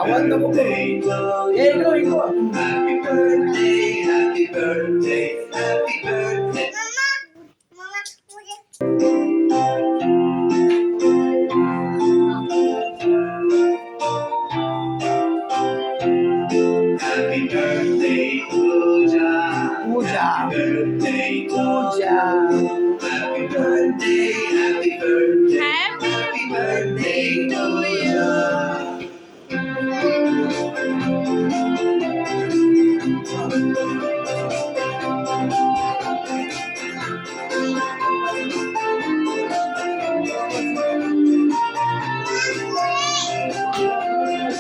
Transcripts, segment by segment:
आवाज नको करू. Happy birthday, happy birthday, happy birthday. Happy birthday, Pooja. Happy birthday, Pooja. Happy birthday, happy birthday, happy birthday to you.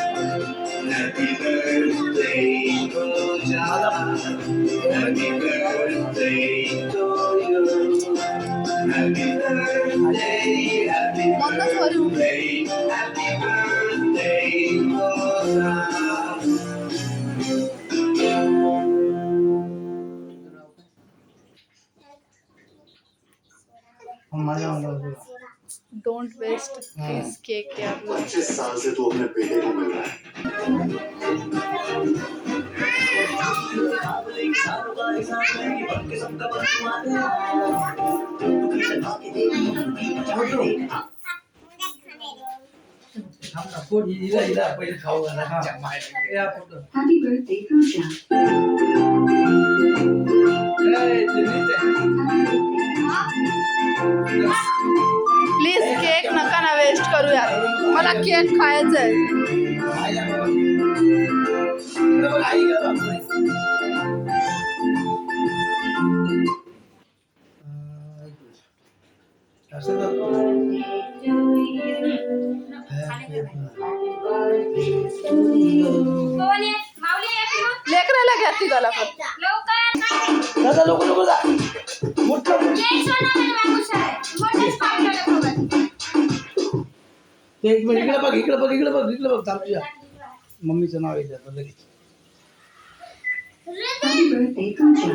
Happy birthday, Pooja. Happy birthday to you. Happy birthday, happy birthday, happy birthday, Pooja. Don't waste please cake यार. 25 साल से तू अपने बेटे को mill रहा है. Happy birthday, Pooja. Please cake नका ना waste करू यार. मला केक खायचा आहे. लेकराला घ्या तिघाला पण. दादा लोक लोक जा. मोठं एक मिनिट इकडे बघ इकडे बघ इकडे बघ इकडे बघ. तुझ्या मम्मीचं नाव आहे त्याचं लगेच. Happy birthday, Pooja.